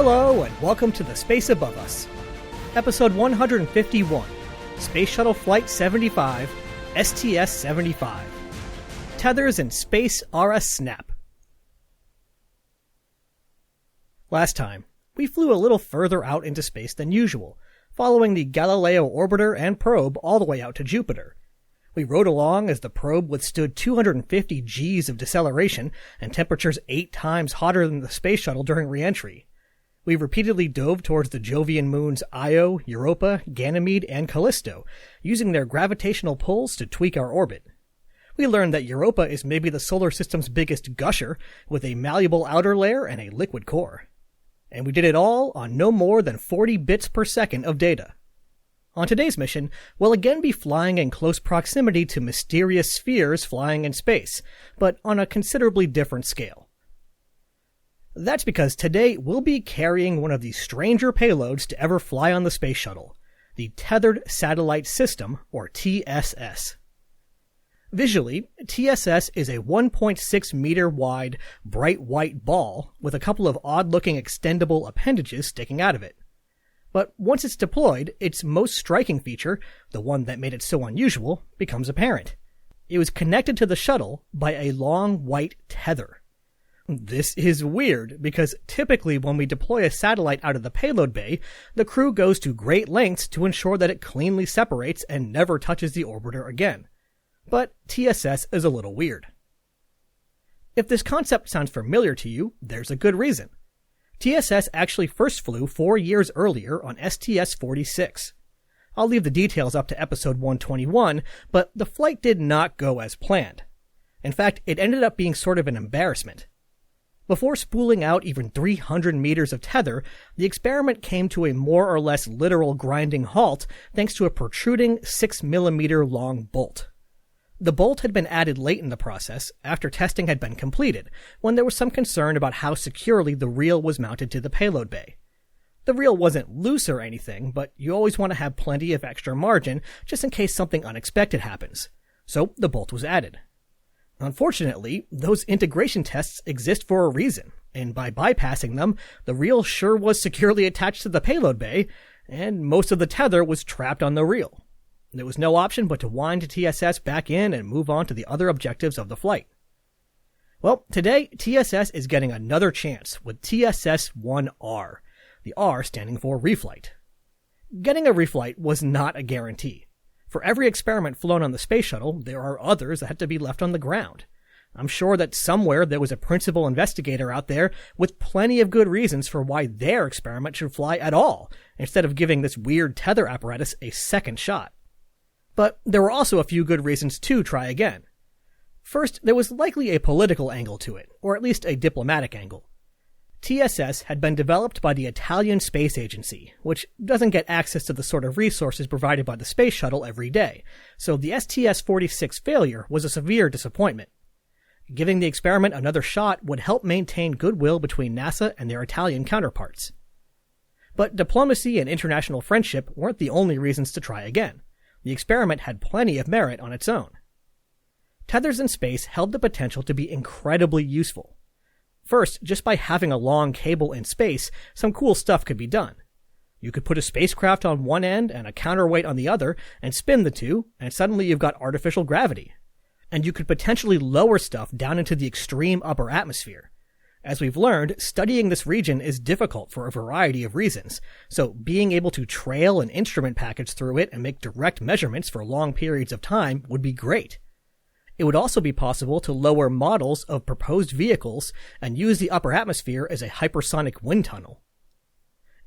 Hello, and welcome to The Space Above Us. Episode 151, Space Shuttle Flight 75, STS-75. Tethers in Space are a Snap. Last time, we flew a little further out into space than usual, following the Galileo orbiter and probe all the way out to Jupiter. We rode along as the probe withstood 250 Gs of deceleration and temperatures 8 times hotter than the space shuttle during re-entry. We repeatedly dove towards the Jovian moons Io, Europa, Ganymede, and Callisto, using their gravitational pulls to tweak our orbit. We learned that Europa is maybe the solar system's biggest gusher, with a malleable outer layer and a liquid core. And we did it all on no more than 40 bits per second of data. On today's mission, we'll again be flying in close proximity to mysterious spheres flying in space, but on a considerably different scale. That's because today we'll be carrying one of the stranger payloads to ever fly on the space shuttle, the Tethered Satellite System, or TSS. Visually, TSS is a 1.6 meter wide, bright white ball with a couple of odd-looking extendable appendages sticking out of it. But once it's deployed, its most striking feature, the one that made it so unusual, becomes apparent. It was connected to the shuttle by a long white tether. This is weird, because typically when we deploy a satellite out of the payload bay, the crew goes to great lengths to ensure that it cleanly separates and never touches the orbiter again. But TSS is a little weird. If this concept sounds familiar to you, there's a good reason. TSS actually first flew 4 years earlier on STS-46. I'll leave the details up to episode 121, but the flight did not go as planned. In fact, it ended up being sort of an embarrassment. Before spooling out even 300 meters of tether, the experiment came to a more or less literal grinding halt thanks to a protruding 6mm long bolt. The bolt had been added late in the process, after testing had been completed, when there was some concern about how securely the reel was mounted to the payload bay. The reel wasn't loose or anything, but you always want to have plenty of extra margin just in case something unexpected happens. So the bolt was added. Unfortunately, those integration tests exist for a reason, and by bypassing them, the reel sure was securely attached to the payload bay, and most of the tether was trapped on the reel. There was no option but to wind TSS back in and move on to the other objectives of the flight. Well, today, TSS is getting another chance with TSS-1R, the R standing for reflight. Getting a reflight was not a guarantee. For every experiment flown on the space shuttle, there are others that had to be left on the ground. I'm sure that somewhere there was a principal investigator out there with plenty of good reasons for why their experiment should fly at all, instead of giving this weird tether apparatus a second shot. But there were also a few good reasons to try again. First, there was likely a political angle to it, or at least a diplomatic angle. TSS had been developed by the Italian Space Agency, which doesn't get access to the sort of resources provided by the space shuttle every day, so the STS-46 failure was a severe disappointment. Giving the experiment another shot would help maintain goodwill between NASA and their Italian counterparts. But diplomacy and international friendship weren't the only reasons to try again. The experiment had plenty of merit on its own. Tethers in space held the potential to be incredibly useful. First, just by having a long cable in space, some cool stuff could be done. You could put a spacecraft on one end and a counterweight on the other, and spin the two, and suddenly you've got artificial gravity. And you could potentially lower stuff down into the extreme upper atmosphere. As we've learned, studying this region is difficult for a variety of reasons, so being able to trail an instrument package through it and make direct measurements for long periods of time would be great. It would also be possible to lower models of proposed vehicles and use the upper atmosphere as a hypersonic wind tunnel.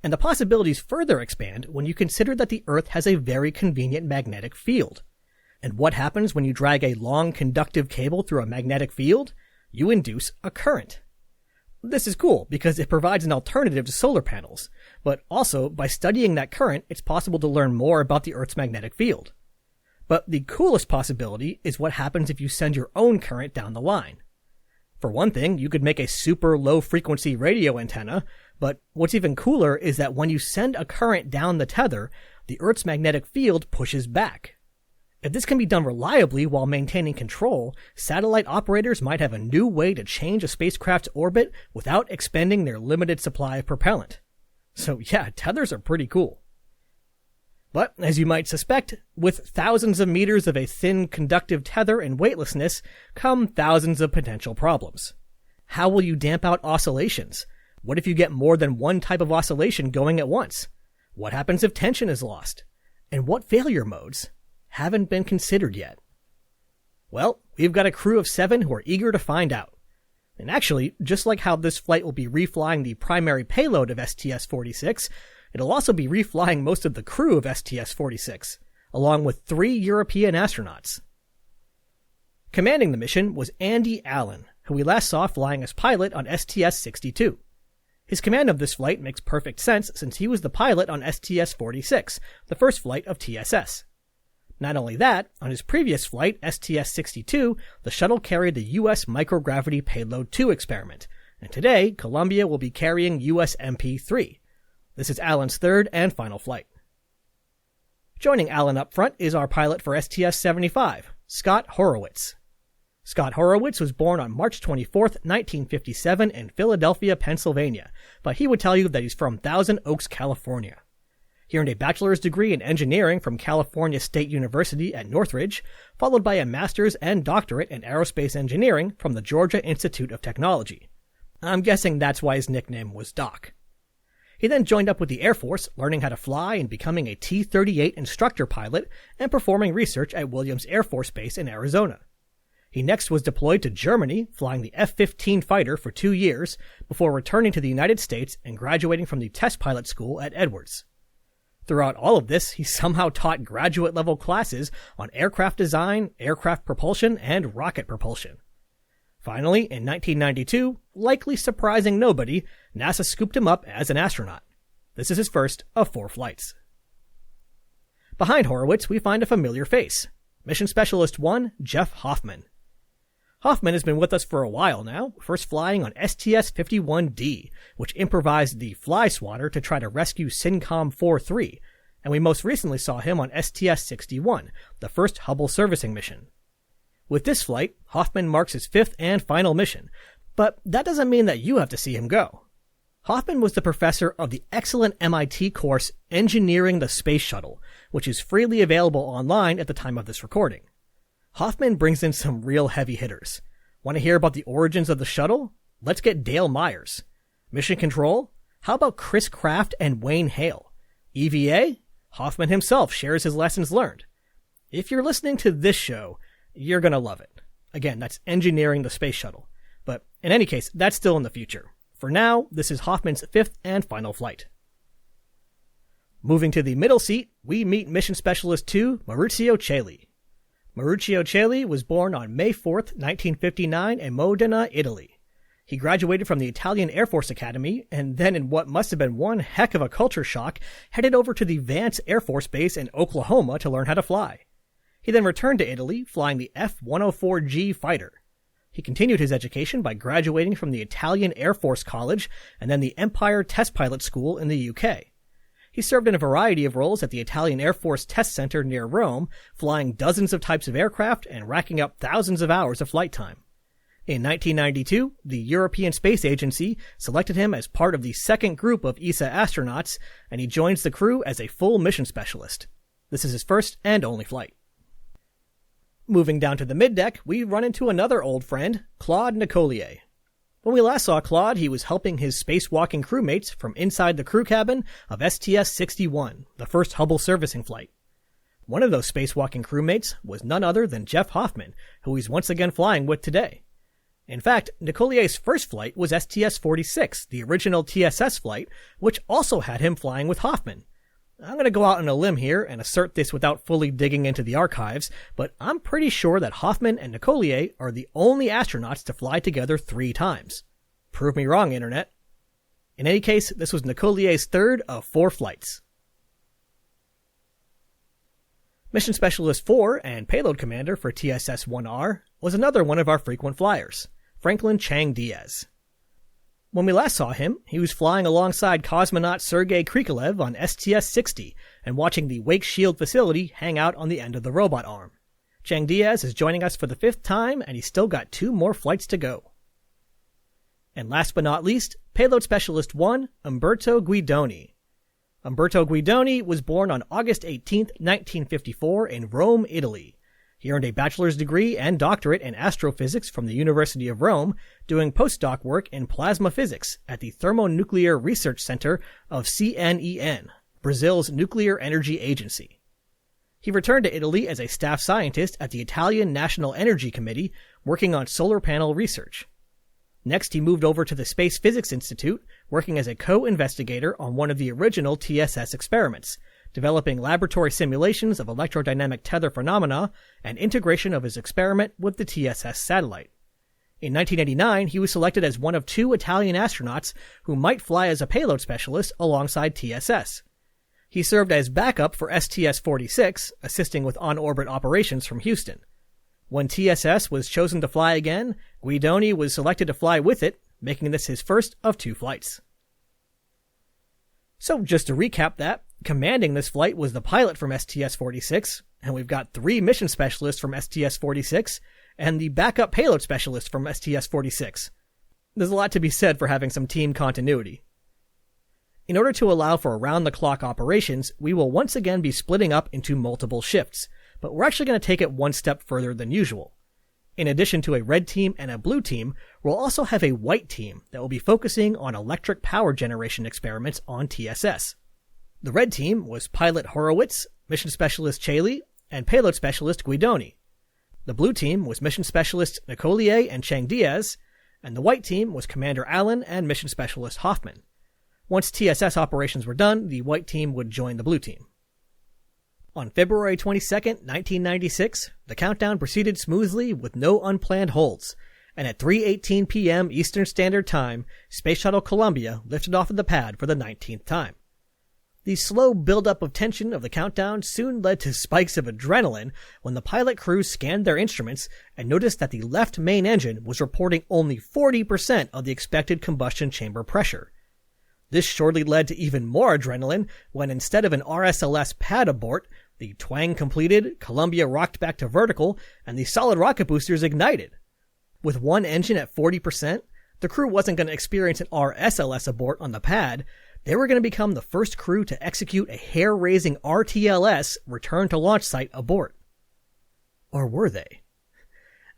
And the possibilities further expand when you consider that the Earth has a very convenient magnetic field. And what happens when you drag a long conductive cable through a magnetic field? You induce a current. This is cool because it provides an alternative to solar panels, but also by studying that current, it's possible to learn more about the Earth's magnetic field. But the coolest possibility is what happens if you send your own current down the line. For one thing, you could make a super low-frequency radio antenna, but what's even cooler is that when you send a current down the tether, the Earth's magnetic field pushes back. If this can be done reliably while maintaining control, satellite operators might have a new way to change a spacecraft's orbit without expending their limited supply of propellant. So yeah, tethers are pretty cool. But, as you might suspect, with thousands of meters of a thin conductive tether and weightlessness come thousands of potential problems. How will you damp out oscillations? What if you get more than one type of oscillation going at once? What happens if tension is lost? And what failure modes haven't been considered yet? Well, we've got a crew of 7 who are eager to find out. And actually, just like how this flight will be reflying the primary payload of STS-46, it'll also be reflying most of the crew of STS-46, along with 3 European astronauts. Commanding the mission was Andy Allen, who we last saw flying as pilot on STS-62. His command of this flight makes perfect sense since he was the pilot on STS-46, the first flight of TSS. Not only that, on his previous flight, STS-62, the shuttle carried the U.S. Microgravity Payload 2 experiment, and today, Columbia will be carrying USMP-3. This is Allen's third and final flight. Joining Allen up front is our pilot for STS-75, Scott Horowitz. Scott Horowitz was born on March 24, 1957 in Philadelphia, Pennsylvania, but he would tell you that he's from Thousand Oaks, California. He earned a bachelor's degree in engineering from California State University at Northridge, followed by a master's and doctorate in aerospace engineering from the Georgia Institute of Technology. I'm guessing that's why his nickname was Doc. He then joined up with the Air Force, learning how to fly and becoming a T-38 instructor pilot and performing research at Williams Air Force Base in Arizona. He next was deployed to Germany, flying the F-15 fighter for 2 years, before returning to the United States and graduating from the test pilot school at Edwards. Throughout all of this, he somehow taught graduate-level classes on aircraft design, aircraft propulsion, and rocket propulsion. Finally, in 1992, likely surprising nobody, NASA scooped him up as an astronaut. This is his first of 4 flights. Behind Horowitz, we find a familiar face. Mission Specialist 1, Jeff Hoffman. Hoffman has been with us for a while now, first flying on STS-51D, which improvised the fly swatter to try to rescue SYNCOM 4-3, and we most recently saw him on STS-61, the first Hubble servicing mission. With this flight, Hoffman marks his 5th and final mission, but that doesn't mean that you have to see him go. Hoffman was the professor of the excellent MIT course Engineering the Space Shuttle, which is freely available online at the time of this recording. Hoffman brings in some real heavy hitters. Want to hear about the origins of the shuttle? Let's get Dale Myers. Mission Control? How about Chris Kraft and Wayne Hale? EVA? Hoffman himself shares his lessons learned. If you're listening to this show, you're going to love it. Again, that's Engineering the Space Shuttle. But in any case, that's still in the future. For now, this is Hoffman's 5th and final flight. Moving to the middle seat, we meet Mission Specialist 2, Maurizio Celli. Maurizio Celli was born on May 4, 1959 in Modena, Italy. He graduated from the Italian Air Force Academy, and then in what must have been one heck of a culture shock, headed over to the Vance Air Force Base in Oklahoma to learn how to fly. He then returned to Italy, flying the F-104G fighter. He continued his education by graduating from the Italian Air Force College and then the Empire Test Pilot School in the UK. He served in a variety of roles at the Italian Air Force Test Center near Rome, flying dozens of types of aircraft and racking up thousands of hours of flight time. In 1992, the European Space Agency selected him as part of the second group of ESA astronauts, and he joins the crew as a full mission specialist. This is his first and only flight. Moving down to the middeck, we run into another old friend, Claude Nicollier. When we last saw Claude, he was helping his spacewalking crewmates from inside the crew cabin of STS-61, the first Hubble servicing flight. One of those spacewalking crewmates was none other than Jeff Hoffman, who he's once again flying with today. In fact, Nicollier's first flight was STS-46, the original TSS flight, which also had him flying with Hoffman. I'm going to go out on a limb here and assert this without fully digging into the archives, but I'm pretty sure that Hoffman and Nicollier are the only astronauts to fly together 3 times. Prove me wrong, Internet. In any case, this was Nicollier's third of 4 flights. Mission Specialist 4 and Payload Commander for TSS-1R was another one of our frequent flyers, Franklin Chang Diaz. When we last saw him, he was flying alongside cosmonaut Sergei Krikalev on STS-60 and watching the Wake Shield facility hang out on the end of the robot arm. Chang Diaz is joining us for the 5th time, and he's still got 2 more flights to go. And last but not least, Payload Specialist 1, Umberto Guidoni. Umberto Guidoni was born on August 18, 1954 in Rome, Italy. He earned a bachelor's degree and doctorate in astrophysics from the University of Rome, doing postdoc work in plasma physics at the Thermonuclear Research Center of CNEN, Brazil's nuclear energy agency. He returned to Italy as a staff scientist at the Italian National Energy Committee, working on solar panel research. Next, he moved over to the Space Physics Institute, working as a co-investigator on one of the original TSS experiments, developing laboratory simulations of electrodynamic tether phenomena and integration of his experiment with the TSS satellite. In 1989, he was selected as one of 2 Italian astronauts who might fly as a payload specialist alongside TSS. He served as backup for STS-76, assisting with on-orbit operations from Houston. When TSS was chosen to fly again, Guidoni was selected to fly with it, making this his first of 2 flights. So just to recap that, commanding this flight was the pilot from STS-46, and we've got 3 mission specialists from STS-46, and the backup payload specialist from STS-46. There's a lot to be said for having some team continuity. In order to allow for around-the-clock operations, we will once again be splitting up into multiple shifts, but we're actually going to take it one step further than usual. In addition to a red team and a blue team, we'll also have a white team that will be focusing on electric power generation experiments on TSS. The red team was pilot Horowitz, mission specialist Chaley, and payload specialist Guidoni. The blue team was mission specialist Nicolier and Chang Diaz, and the white team was Commander Allen and mission specialist Hoffman. Once TSS operations were done, the white team would join the blue team. On February 22, 1996, the countdown proceeded smoothly with no unplanned holds, and at 3:18 p.m. Eastern Standard Time, Space Shuttle Columbia lifted off of the pad for the 19th time. The slow buildup of tension of the countdown soon led to spikes of adrenaline when the pilot crews scanned their instruments and noticed that the left main engine was reporting only 40% of the expected combustion chamber pressure. This surely led to even more adrenaline when instead of an RSLS pad abort, the twang completed, Columbia rocked back to vertical, and the solid rocket boosters ignited. With one engine at 40%, the crew wasn't going to experience an RSLS abort on the pad. They were going to become the first crew to execute a hair-raising RTLS return to launch site abort. Or were they?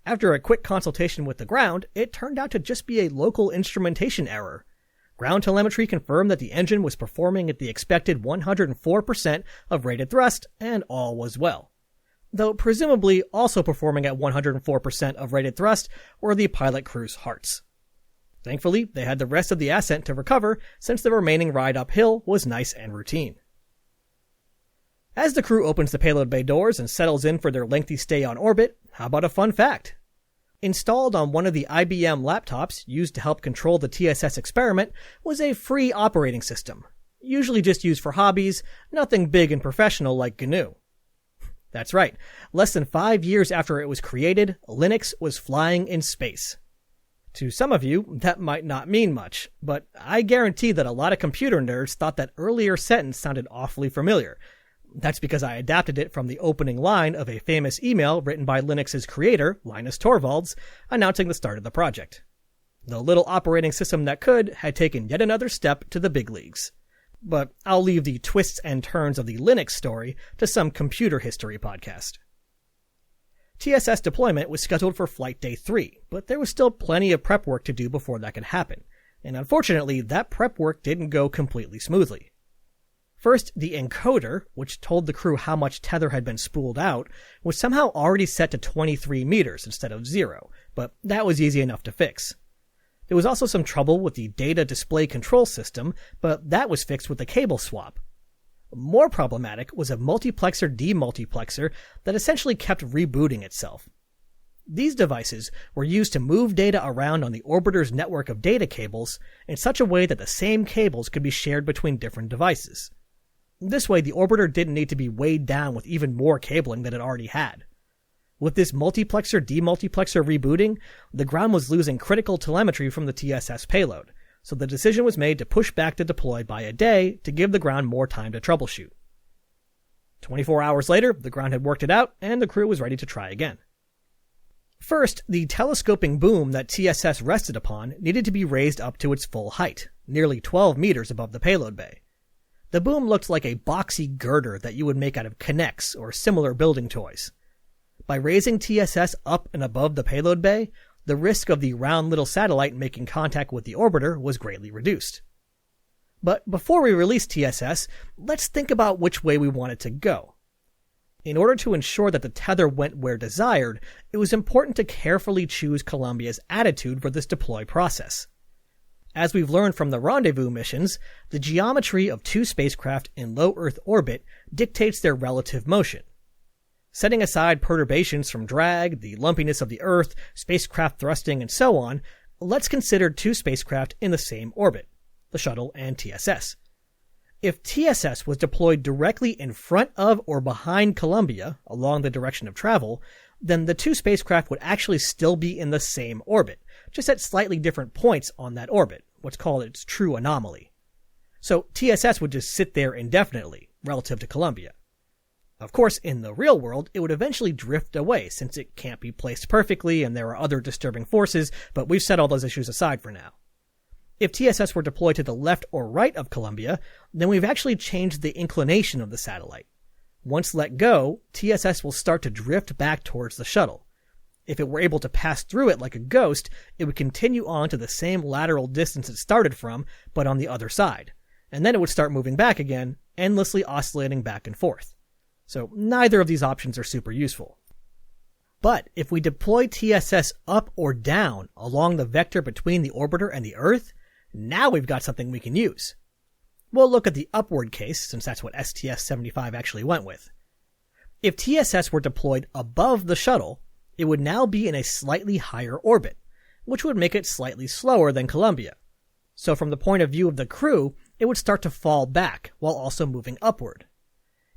After a quick consultation with the ground, it turned out to just be a local instrumentation error. Ground telemetry confirmed that the engine was performing at the expected 104% of rated thrust, and all was well. Though presumably also performing at 104% of rated thrust were the pilot crew's hearts. Thankfully, they had the rest of the ascent to recover, since the remaining ride uphill was nice and routine. As the crew opens the payload bay doors and settles in for their lengthy stay on orbit, how about a fun fact? Installed on one of the IBM laptops used to help control the TSS experiment was a free operating system, usually just used for hobbies, nothing big and professional like GNU. That's right, less than 5 years after it was created, Linux was flying in space. To some of you, that might not mean much, but I guarantee that a lot of computer nerds thought that earlier sentence sounded awfully familiar. That's because I adapted it from the opening line of a famous email written by Linux's creator, Linus Torvalds, announcing the start of the project. The little operating system that could had taken yet another step to the big leagues. But I'll leave the twists and turns of the Linux story to some computer history podcast. TSS deployment was scheduled for Flight Day 3, but there was still plenty of prep work to do before that could happen, and unfortunately that prep work didn't go completely smoothly. First, the encoder, which told the crew how much tether had been spooled out, was somehow already set to 23 meters instead of 0, but that was easy enough to fix. There was also some trouble with the data display control system, but that was fixed with a cable swap. More problematic was a multiplexer-demultiplexer that essentially kept rebooting itself. These devices were used to move data around on the orbiter's network of data cables in such a way that the same cables could be shared between different devices. This way, the orbiter didn't need to be weighed down with even more cabling than it already had. With this multiplexer-demultiplexer rebooting, the ground was losing critical telemetry from the TSS payload, so the decision was made to push back the deploy by a day to give the ground more time to troubleshoot. 24 hours later, the ground had worked it out, and the crew was ready to try again. First, the telescoping boom that TSS rested upon needed to be raised up to its full height, nearly 12 meters above the payload bay. The boom looked like a boxy girder that you would make out of K'NEX or similar building toys. By raising TSS up and above the payload bay, the risk of the round little satellite making contact with the orbiter was greatly reduced. But before we release TSS, let's think about which way we want it to go. In order to ensure that the tether went where desired, it was important to carefully choose Columbia's attitude for this deploy process. As we've learned from the rendezvous missions, the geometry of two spacecraft in low Earth orbit dictates their relative motion. Setting aside perturbations from drag, the lumpiness of the Earth, spacecraft thrusting, and so on, let's consider two spacecraft in the same orbit, the shuttle and TSS. If TSS was deployed directly in front of or behind Columbia, along the direction of travel, then the two spacecraft would actually still be in the same orbit, just at slightly different points on that orbit, what's called its true anomaly. So TSS would just sit there indefinitely, relative to Columbia. Of course, in the real world, it would eventually drift away since it can't be placed perfectly and there are other disturbing forces, but we've set all those issues aside for now. If TSS were deployed to the left or right of Columbia, then we've actually changed the inclination of the satellite. Once let go, TSS will start to drift back towards the shuttle. If it were able to pass through it like a ghost, it would continue on to the same lateral distance it started from, but on the other side. And then it would start moving back again, endlessly oscillating back and forth. So neither of these options are super useful. But if we deploy TSS up or down along the vector between the orbiter and the Earth, now we've got something we can use. We'll look at the upward case, since that's what STS-75 actually went with. If TSS were deployed above the shuttle, it would now be in a slightly higher orbit, which would make it slightly slower than Columbia. So from the point of view of the crew, it would start to fall back while also moving upward.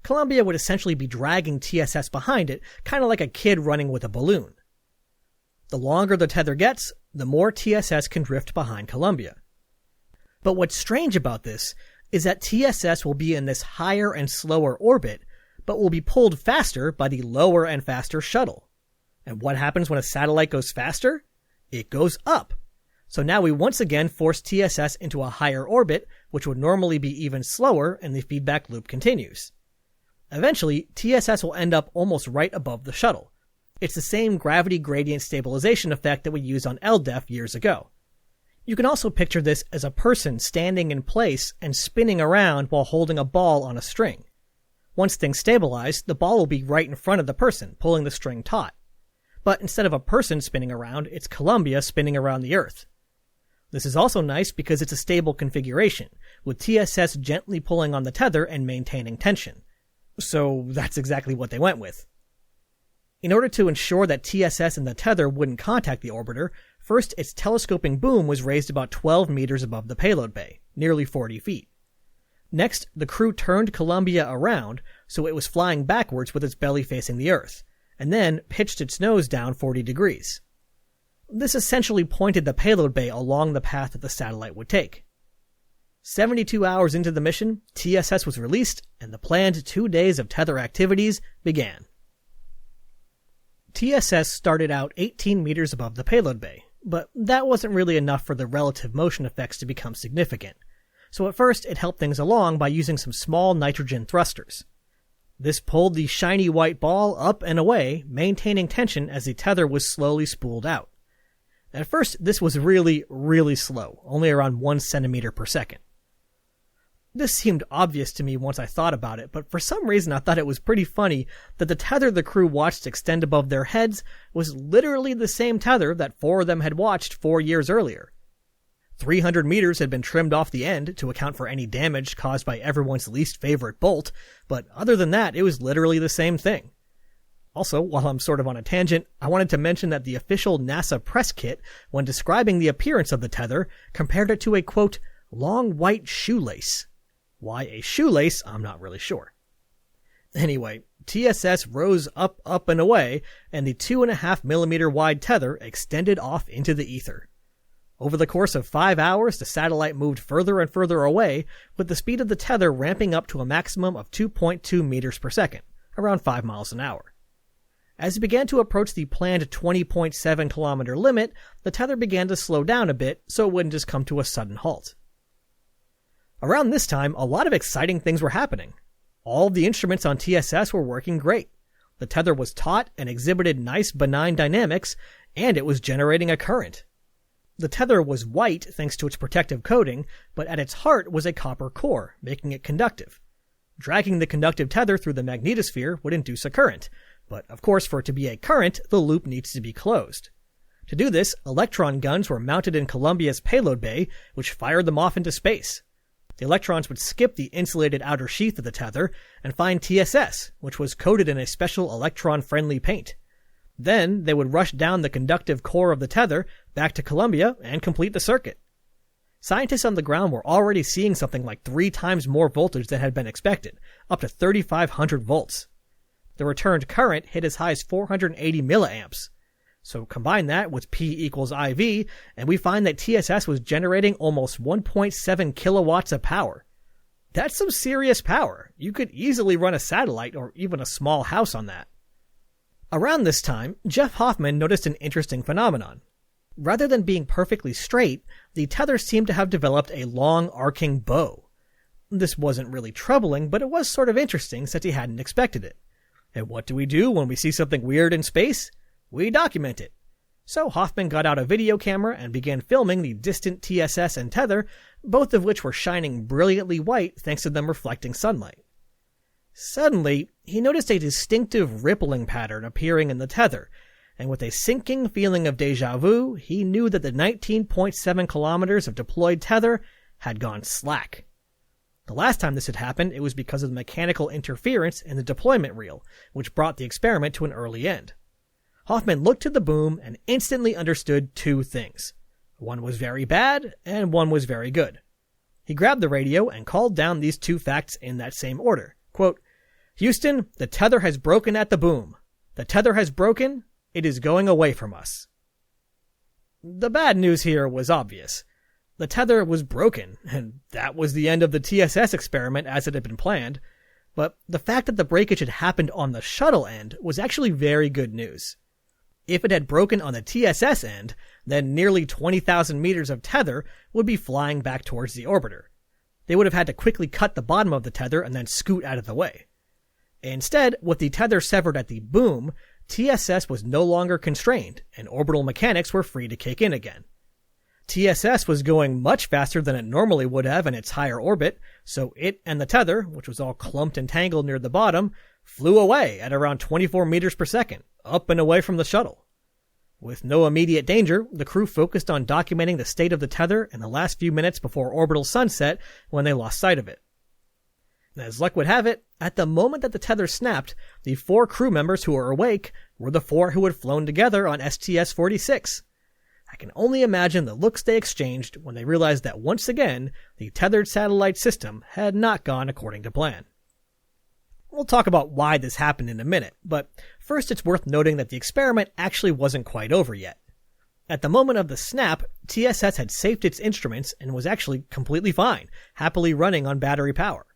Columbia would essentially be dragging TSS behind it, kind of like a kid running with a balloon. The longer the tether gets, the more TSS can drift behind Columbia. But what's strange about this is that TSS will be in this higher and slower orbit, but will be pulled faster by the lower and faster shuttle. And what happens when a satellite goes faster? It goes up. So now we once again force TSS into a higher orbit, which would normally be even slower, and the feedback loop continues. Eventually, TSS will end up almost right above the shuttle. It's the same gravity gradient stabilization effect that we used on LDEF years ago. You can also picture this as a person standing in place and spinning around while holding a ball on a string. Once things stabilize, the ball will be right in front of the person, pulling the string taut. But instead of a person spinning around, it's Columbia spinning around the Earth. This is also nice because it's a stable configuration, with TSS gently pulling on the tether and maintaining tension. So that's exactly what they went with. In order to ensure that TSS and the tether wouldn't contact the orbiter, first its telescoping boom was raised about 12 meters above the payload bay, nearly 40 feet. Next, the crew turned Columbia around so it was flying backwards with its belly facing the Earth, and then pitched its nose down 40 degrees. This essentially pointed the payload bay along the path that the satellite would take. 72 hours into the mission, TSS was released, and the planned 2 days of tether activities began. TSS started out 18 meters above the payload bay, but that wasn't really enough for the relative motion effects to become significant. So at first, it helped things along by using some small nitrogen thrusters. This pulled the shiny white ball up and away, maintaining tension as the tether was slowly spooled out. At first, this was really, really slow, only around 1 centimeter per second. This seemed obvious to me once I thought about it, but for some reason I thought it was pretty funny that the tether the crew watched extend above their heads was literally the same tether that 4 of them had watched 4 years earlier. 300 meters had been trimmed off the end to account for any damage caused by everyone's least favorite bolt, but other than that, it was literally the same thing. Also, while I'm sort of on a tangent, I wanted to mention that the official NASA press kit, when describing the appearance of the tether, compared it to a, quote, long white shoelace. Why a shoelace, I'm not really sure. Anyway, TSS rose up, and away, and the 2.5 millimeter wide tether extended off into the ether. Over the course of 5 hours, the satellite moved further and further away, with the speed of the tether ramping up to a maximum of 2.2 meters per second, around 5 miles an hour. As it began to approach the planned 20.7 kilometer limit, the tether began to slow down a bit so it wouldn't just come to a sudden halt. Around this time, a lot of exciting things were happening. All of the instruments on TSS were working great. The tether was taut and exhibited nice benign dynamics, and it was generating a current. The tether was white thanks to its protective coating, but at its heart was a copper core, making it conductive. Dragging the conductive tether through the magnetosphere would induce a current, but of course for it to be a current, the loop needs to be closed. To do this, electron guns were mounted in Columbia's payload bay, which fired them off into space. The electrons would skip the insulated outer sheath of the tether and find TSS, which was coated in a special electron-friendly paint. Then they would rush down the conductive core of the tether back to Columbia and complete the circuit. Scientists on the ground were already seeing something like 3 times more voltage than had been expected, up to 3,500 volts. The returned current hit as high as 480 milliamps. So combine that with P equals IV, and we find that TSS was generating almost 1.7 kilowatts of power. That's some serious power. You could easily run a satellite or even a small house on that. Around this time, Jeff Hoffman noticed an interesting phenomenon. Rather than being perfectly straight, the tether seemed to have developed a long arcing bow. This wasn't really troubling, but it was sort of interesting since he hadn't expected it. And what do we do when we see something weird in space? We document it. So Hoffman got out a video camera and began filming the distant TSS and tether, both of which were shining brilliantly white thanks to them reflecting sunlight. Suddenly, he noticed a distinctive rippling pattern appearing in the tether, and with a sinking feeling of déjà vu, he knew that the 19.7 kilometers of deployed tether had gone slack. The last time this had happened, it was because of the mechanical interference in the deployment reel, which brought the experiment to an early end. Hoffman looked to the boom and instantly understood 2 things. One was very bad, and one was very good. He grabbed the radio and called down these 2 facts in that same order. Quote, "Houston, the tether has broken at the boom. The tether has broken. It is going away from us." The bad news here was obvious. The tether was broken, and that was the end of the TSS experiment as it had been planned. But the fact that the breakage had happened on the shuttle end was actually very good news. If it had broken on the TSS end, then nearly 20,000 meters of tether would be flying back towards the orbiter. They would have had to quickly cut the bottom of the tether and then scoot out of the way. Instead, with the tether severed at the boom, TSS was no longer constrained, and orbital mechanics were free to kick in again. TSS was going much faster than it normally would have in its higher orbit, so it and the tether, which was all clumped and tangled near the bottom, flew away at around 24 meters per second, up and away from the shuttle. With no immediate danger, the crew focused on documenting the state of the tether in the last few minutes before orbital sunset when they lost sight of it. As luck would have it, at the moment that the tether snapped, the 4 crew members who were awake were the 4 who had flown together on STS-46. I can only imagine the looks they exchanged when they realized that once again, the Tethered Satellite System had not gone according to plan. We'll talk about why this happened in a minute, but first it's worth noting that the experiment actually wasn't quite over yet. At the moment of the snap, TSS had safed its instruments and was actually completely fine, happily running on battery power.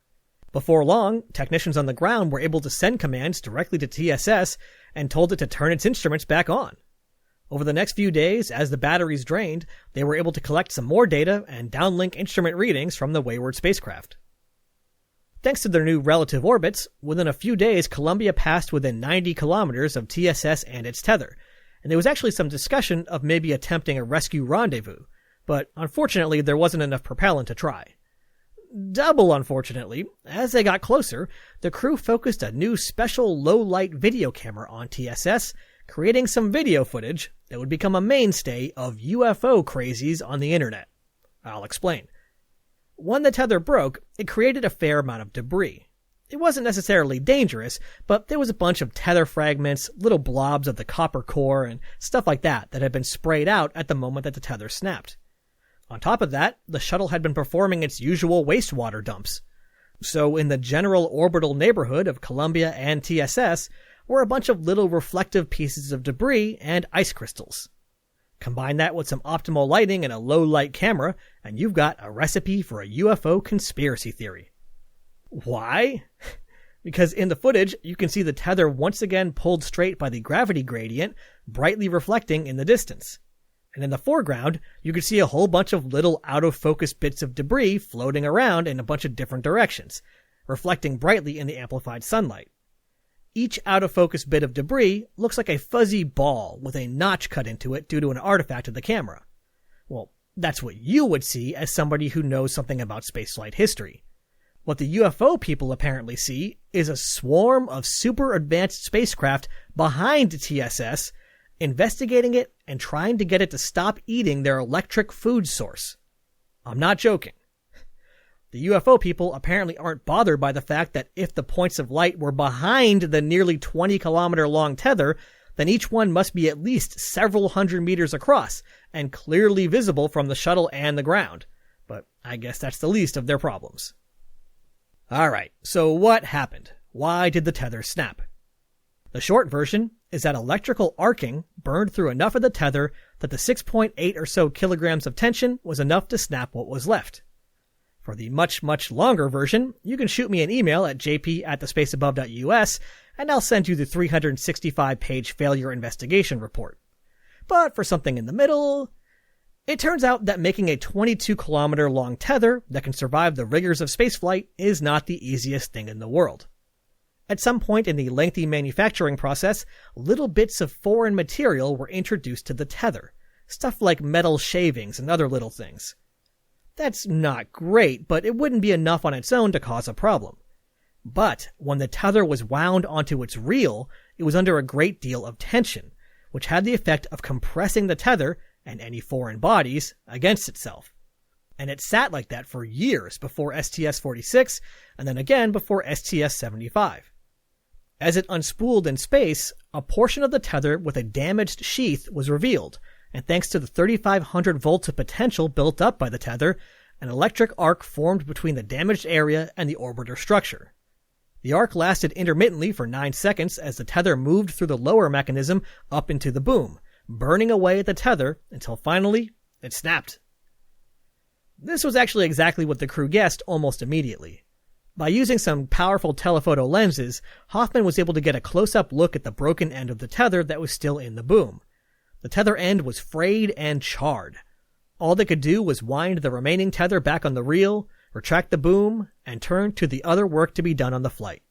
Before long, technicians on the ground were able to send commands directly to TSS and told it to turn its instruments back on. Over the next few days, as the batteries drained, they were able to collect some more data and downlink instrument readings from the wayward spacecraft. Thanks to their new relative orbits, within a few days Columbia passed within 90 kilometers of TSS and its tether, and there was actually some discussion of maybe attempting a rescue rendezvous, but unfortunately there wasn't enough propellant to try. Double unfortunately, as they got closer, the crew focused a new special low-light video camera on TSS, creating some video footage that would become a mainstay of UFO crazies on the internet. I'll explain. When the tether broke, it created a fair amount of debris. It wasn't necessarily dangerous, but there was a bunch of tether fragments, little blobs of the copper core, and stuff like that had been sprayed out at the moment that the tether snapped. On top of that, the shuttle had been performing its usual wastewater dumps. So in the general orbital neighborhood of Columbia and TSS were a bunch of little reflective pieces of debris and ice crystals. Combine that with some optimal lighting and a low-light camera, and you've got a recipe for a UFO conspiracy theory. Why? Because in the footage, you can see the tether once again pulled straight by the gravity gradient, brightly reflecting in the distance. And in the foreground, you can see a whole bunch of little out-of-focus bits of debris floating around in a bunch of different directions, reflecting brightly in the amplified sunlight. Each out-of-focus bit of debris looks like a fuzzy ball with a notch cut into it due to an artifact of the camera. Well, that's what you would see as somebody who knows something about spaceflight history. What the UFO people apparently see is a swarm of super advanced spacecraft behind TSS, investigating it and trying to get it to stop eating their electric food source. I'm not joking. The UFO people apparently aren't bothered by the fact that if the points of light were behind the nearly 20-kilometer long tether, then each one must be at least several hundred meters across and clearly visible from the shuttle and the ground. But I guess that's the least of their problems. Alright, so what happened? Why did the tether snap? The short version is that electrical arcing burned through enough of the tether that the 6.8 or so kilograms of tension was enough to snap what was left. For the much, much longer version, you can shoot me an email at jp@thespaceabove.us and I'll send you the 365-page failure investigation report. But for something in the middle, it turns out that making a 22-kilometer long tether that can survive the rigors of spaceflight is not the easiest thing in the world. At some point in the lengthy manufacturing process, little bits of foreign material were introduced to the tether, stuff like metal shavings and other little things. That's not great, but it wouldn't be enough on its own to cause a problem. But when the tether was wound onto its reel, it was under a great deal of tension, which had the effect of compressing the tether, and any foreign bodies, against itself. And it sat like that for years before STS-46, and then again before STS-75. As it unspooled in space, a portion of the tether with a damaged sheath was revealed, and thanks to the 3,500 volts of potential built up by the tether, an electric arc formed between the damaged area and the orbiter structure. The arc lasted intermittently for 9 seconds as the tether moved through the lower mechanism up into the boom, burning away at the tether until finally it snapped. This was actually exactly what the crew guessed almost immediately. By using some powerful telephoto lenses, Hoffman was able to get a close-up look at the broken end of the tether that was still in the boom. The tether end was frayed and charred. All they could do was wind the remaining tether back on the reel, retract the boom, and turn to the other work to be done on the flight.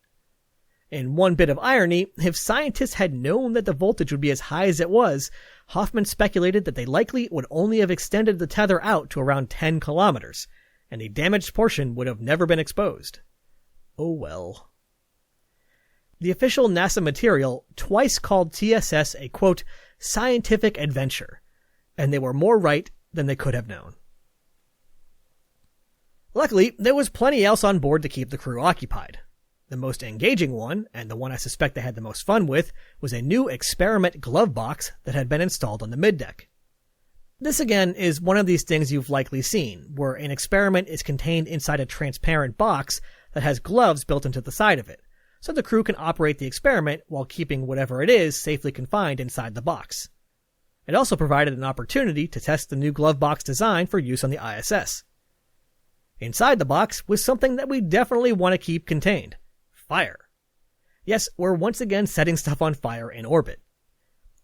In one bit of irony, if scientists had known that the voltage would be as high as it was, Hoffman speculated that they likely would only have extended the tether out to around 10 kilometers, and the damaged portion would have never been exposed. Oh well. The official NASA material twice called TSS a, quote, scientific adventure, and they were more right than they could have known. Luckily, there was plenty else on board to keep the crew occupied. The most engaging one, and the one I suspect they had the most fun with, was a new experiment glove box that had been installed on the middeck. This again is one of these things you've likely seen, where an experiment is contained inside a transparent box that has gloves built into the side of it, so the crew can operate the experiment while keeping whatever it is safely confined inside the box. It also provided an opportunity to test the new glove box design for use on the ISS. Inside the box was something that we definitely want to keep contained. Fire. Yes, we're once again setting stuff on fire in orbit.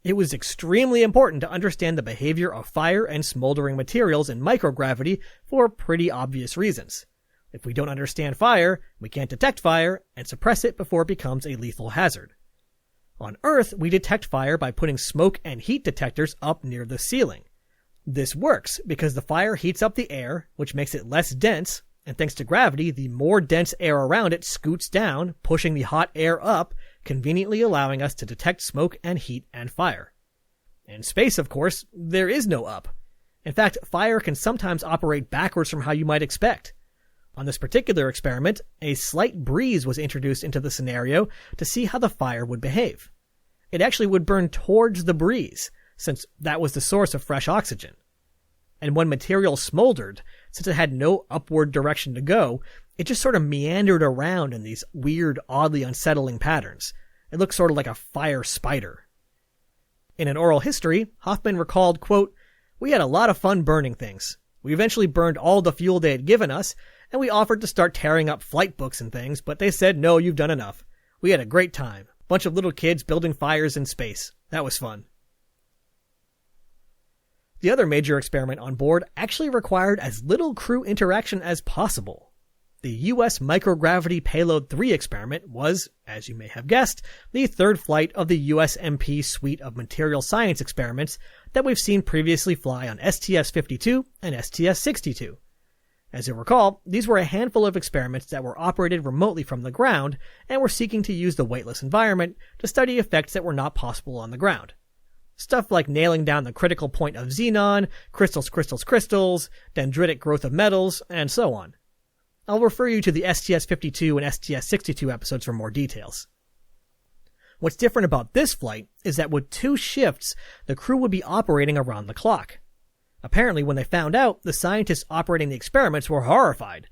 It was extremely important to understand the behavior of fire and smoldering materials in microgravity for pretty obvious reasons. If we don't understand fire, we can't detect fire and suppress it before it becomes a lethal hazard. On Earth, we detect fire by putting smoke and heat detectors up near the ceiling. This works because the fire heats up the air, which makes it less dense, and thanks to gravity, the more dense air around it scoots down, pushing the hot air up, conveniently allowing us to detect smoke and heat and fire. In space, of course, there is no up. In fact, fire can sometimes operate backwards from how you might expect. On this particular experiment, a slight breeze was introduced into the scenario to see how the fire would behave. It actually would burn towards the breeze, since that was the source of fresh oxygen. And when material smoldered, since it had no upward direction to go, it just sort of meandered around in these weird, oddly unsettling patterns. It looked sort of like a fire spider. In an oral history, Hoffman recalled, quote, "We had a lot of fun burning things. We eventually burned all the fuel they had given us, and we offered to start tearing up flight books and things, but they said, no, you've done enough. We had a great time. Bunch of little kids building fires in space. That was fun." The other major experiment on board actually required as little crew interaction as possible. The U.S. Microgravity Payload 3 experiment was, as you may have guessed, the third flight of the USMP suite of material science experiments that we've seen previously fly on STS-52 and STS-62. As you recall, these were a handful of experiments that were operated remotely from the ground and were seeking to use the weightless environment to study effects that were not possible on the ground. Stuff like nailing down the critical point of xenon, crystals, dendritic growth of metals, and so on. I'll refer you to the STS-52 and STS-62 episodes for more details. What's different about this flight is that with 2 shifts, the crew would be operating around the clock. Apparently, when they found out, the scientists operating the experiments were horrified.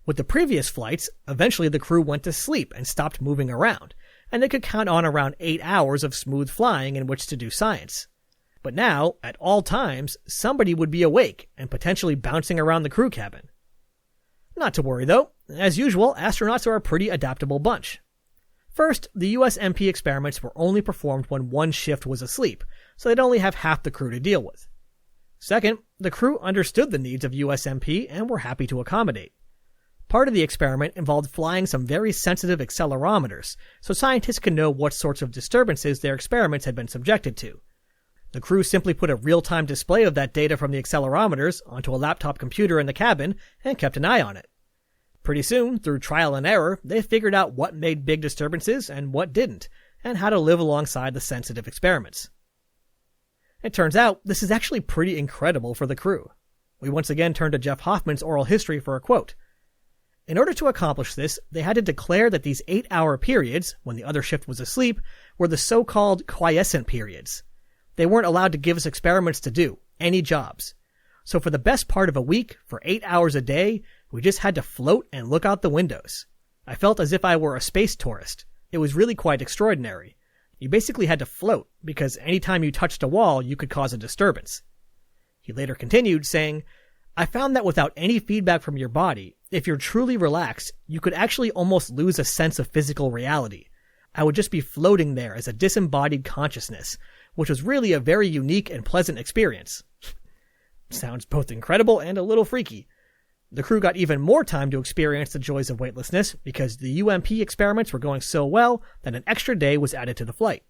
With the previous flights, eventually the crew went to sleep and stopped moving around, and they could count on around 8 hours of smooth flying in which to do science. But now, at all times, somebody would be awake and potentially bouncing around the crew cabin. Not to worry though, as usual, astronauts are a pretty adaptable bunch. First, the USMP experiments were only performed when one shift was asleep, so they'd only have half the crew to deal with. Second, the crew understood the needs of USMP and were happy to accommodate. Part of the experiment involved flying some very sensitive accelerometers, so scientists could know what sorts of disturbances their experiments had been subjected to. The crew simply put a real-time display of that data from the accelerometers onto a laptop computer in the cabin and kept an eye on it. Pretty soon, through trial and error, they figured out what made big disturbances and what didn't, and how to live alongside the sensitive experiments. It turns out this is actually pretty incredible for the crew. We once again turn to Jeff Hoffman's oral history for a quote. In order to accomplish this, they had to declare that these 8-hour periods, when the other shift was asleep, were the so-called quiescent periods. They weren't allowed to give us experiments to do, any jobs. So for the best part of a week, for 8 hours a day, we just had to float and look out the windows. I felt as if I were a space tourist. It was really quite extraordinary. You basically had to float, because any time you touched a wall, you could cause a disturbance. He later continued, saying, "I found that without any feedback from your body, if you're truly relaxed, you could actually almost lose a sense of physical reality. I would just be floating there as a disembodied consciousness, which was really a very unique and pleasant experience." Sounds both incredible and a little freaky. The crew got even more time to experience the joys of weightlessness because the UMP experiments were going so well that an extra day was added to the flight.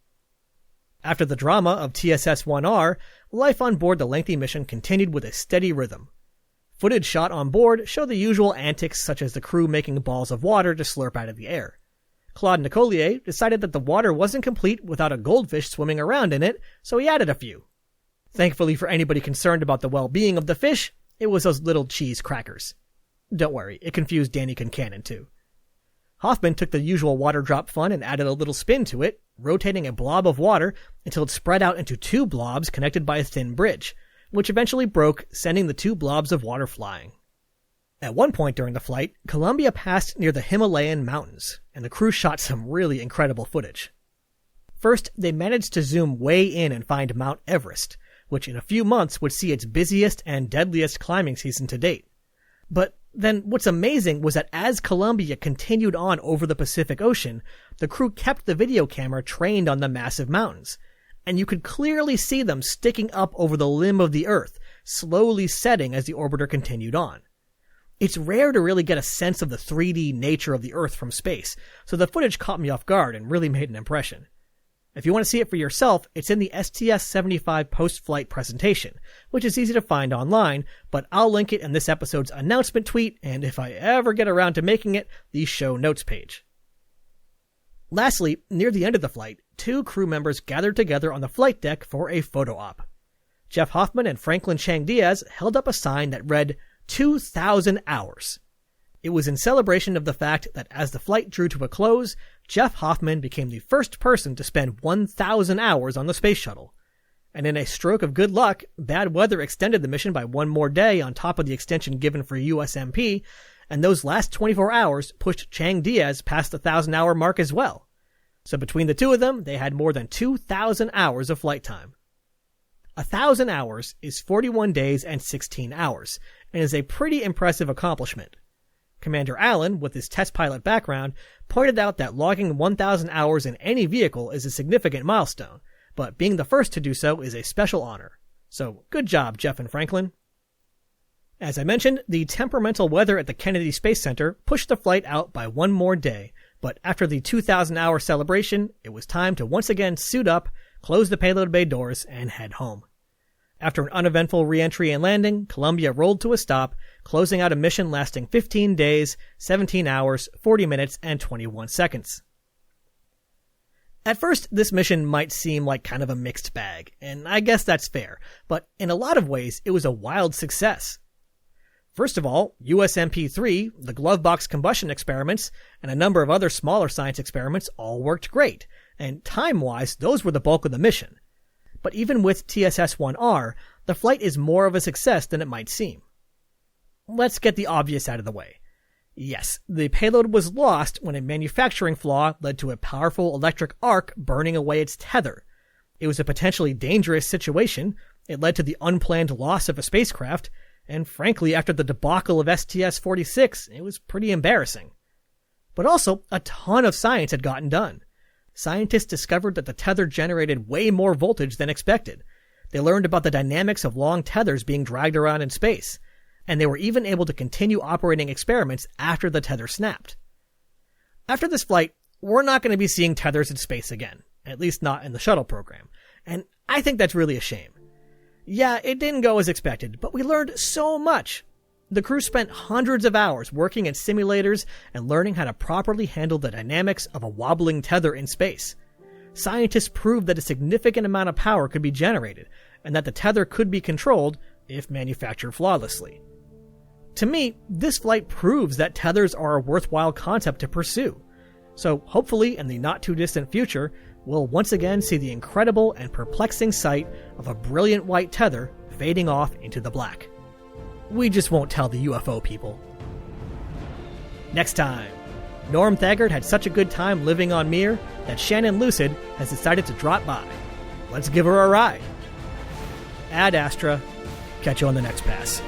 After the drama of TSS-1R, life on board the lengthy mission continued with a steady rhythm. Footage shot on board showed the usual antics such as the crew making balls of water to slurp out of the air. Claude Nicollier decided that the water wasn't complete without a goldfish swimming around in it, so he added a few. Thankfully for anybody concerned about the well-being of the fish, it was those little cheese crackers. Don't worry, it confused Danny Concannon too. Hoffman took the usual water drop fun and added a little spin to it, rotating a blob of water until it spread out into 2 blobs connected by a thin bridge, which eventually broke, sending the 2 blobs of water flying. At one point during the flight, Columbia passed near the Himalayan mountains, and the crew shot some really incredible footage. First, they managed to zoom way in and find Mount Everest, which in a few months would see its busiest and deadliest climbing season to date. But then what's amazing was that as Columbia continued on over the Pacific Ocean, the crew kept the video camera trained on the massive mountains, and you could clearly see them sticking up over the limb of the Earth, slowly setting as the orbiter continued on. It's rare to really get a sense of the 3D nature of the Earth from space, so the footage caught me off guard and really made an impression. If you want to see it for yourself, it's in the STS-75 post-flight presentation, which is easy to find online, but I'll link it in this episode's announcement tweet, and if I ever get around to making it, the show notes page. Lastly, near the end of the flight, 2 crew members gathered together on the flight deck for a photo op. Jeff Hoffman and Franklin Chang Diaz held up a sign that read, 2,000 hours. It was in celebration of the fact that as the flight drew to a close, Jeff Hoffman became the first person to spend 1,000 hours on the space shuttle. And in a stroke of good luck, bad weather extended the mission by 1 more day on top of the extension given for USMP, and those last 24 hours pushed Chang Diaz past the 1,000-hour mark as well. So between the two of them, they had more than 2,000 hours of flight time. 1,000 hours is 41 days and 16 hours, and is a pretty impressive accomplishment. Commander Allen, with his test pilot background, pointed out that logging 1,000 hours in any vehicle is a significant milestone, but being the first to do so is a special honor. So good job, Jeff and Franklin. As I mentioned, the temperamental weather at the Kennedy Space Center pushed the flight out by one more day, but after the 2,000-hour celebration, it was time to once again suit up, close the payload bay doors, and head home. After an uneventful re-entry and landing, Columbia rolled to a stop, closing out a mission lasting 15 days, 17 hours, 40 minutes, and 21 seconds. At first, this mission might seem like kind of a mixed bag, and I guess that's fair, but in a lot of ways, it was a wild success. First of all, USMP-3, the glovebox combustion experiments, and a number of other smaller science experiments all worked great, and time-wise, those were the bulk of the mission. But even with TSS-1R, the flight is more of a success than it might seem. Let's get the obvious out of the way. Yes, the payload was lost when a manufacturing flaw led to a powerful electric arc burning away its tether. It was a potentially dangerous situation, it led to the unplanned loss of a spacecraft, and frankly, after the debacle of STS-76, it was pretty embarrassing. But also, a ton of science had gotten done. Scientists discovered that the tether generated way more voltage than expected. They learned about the dynamics of long tethers being dragged around in space, and they were even able to continue operating experiments after the tether snapped. After this flight, we're not going to be seeing tethers in space again, at least not in the shuttle program, and I think that's really a shame. Yeah, it didn't go as expected, but we learned so much. The crew spent hundreds of hours working in simulators and learning how to properly handle the dynamics of a wobbling tether in space. Scientists proved that a significant amount of power could be generated, and that the tether could be controlled if manufactured flawlessly. To me, this flight proves that tethers are a worthwhile concept to pursue. So hopefully, in the not-too-distant future, we'll once again see the incredible and perplexing sight of a brilliant white tether fading off into the black. We just won't tell the UFO people. Next time, Norm Thagard had such a good time living on Mir that Shannon Lucid has decided to drop by. Let's give her a ride. Ad Astra. Catch you on the next pass.